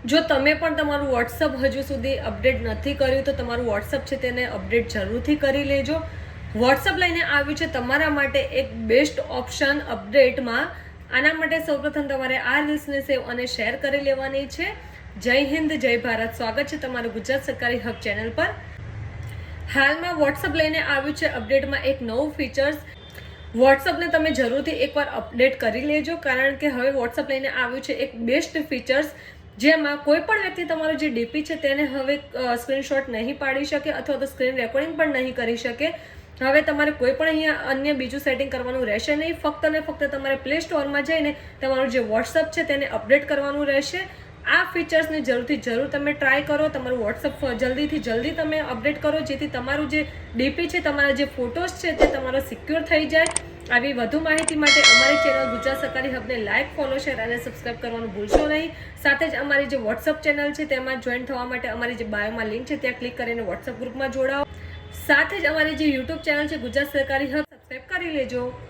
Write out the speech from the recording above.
જો તમે પણ તમારું વોટ્સઅપ હજુ સુધી અપડેટ નથી કર્યું તો તમારું વોટ્સઅપ છે તેને અપડેટ જરૂરથી કરી લેજો. વોટ્સઅપ લઈને આવ્યું છે તમારા માટે એક બેસ્ટ ઓપ્શન અપડેટમાં. આના માટે સૌપ્રથમ તમારે આ રીલ્સને સેવ અને શેર કરી લેવાની છે. જય હિન્દ, જય ભારત. સ્વાગત છે તમારું ગુજરાત સરકારી હબ ચેનલ પર. હાલમાં વોટ્સઅપ લઈને આવ્યું છે અપડેટમાં એક નવું ફીચર્સ. વોટ્સઅપને તમે જરૂરથી એકવાર અપડેટ કરી લેજો, કારણ કે હવે વોટ્સઅપ લઈને આવ્યું છે એક બેસ્ટ ફીચર્સ, જેમાં કોઈ પણ વ્યક્તિ તમારો જે ડીપી છે તેને હવે સ્ક્રીનશોટ નહીં પાડી શકે અથવા તો સ્ક્રીન રેકોર્ડિંગ પણ નહીં કરી શકે. હવે તમારે કોઈ પણ અહીંયા અન્ય બીજું સેટિંગ કરવાનું રહેશે નહીં. ફક્ત ને ફક્ત તમારે પ્લે સ્ટોરમાં જઈને તમારું જે વોટ્સઅપ છે તેને અપડેટ કરવાનું રહેશે. આ ફીચર્સને જરૂર તમે ટ્રાય કરો. તમારું વોટ્સઅપ જલ્દીથી જલ્દી તમે અપડેટ કરો, જેથી તમારું જે ડીપી છે, તમારા જે ફોટોઝ છે તે તમારો સિક્યોર થઈ જાય. આવી વધુ માહિતી માટે અમારી ચેનલ ગુજરાત સરકારી હબને લાઇક, ફોલો, શેર અને સબસ્ક્રાઇબ કરવાનું ભૂલશો નહીં. સાથે જ અમારી જે વોટ્સઅપ ચેનલ છે તેમાં જોઈન થવા માટે અમારી જે બાયોમાં લિંક છે ત્યાં ક્લિક કરીને વોટ્સઅપ ગ્રુપમાં જોડાઓ. સાથે જ અમારી જે યુટ્યુબ ચેનલ છે ગુજરાત સરકારી હબ, સબસ્ક્રાઇબ કરી લેજો.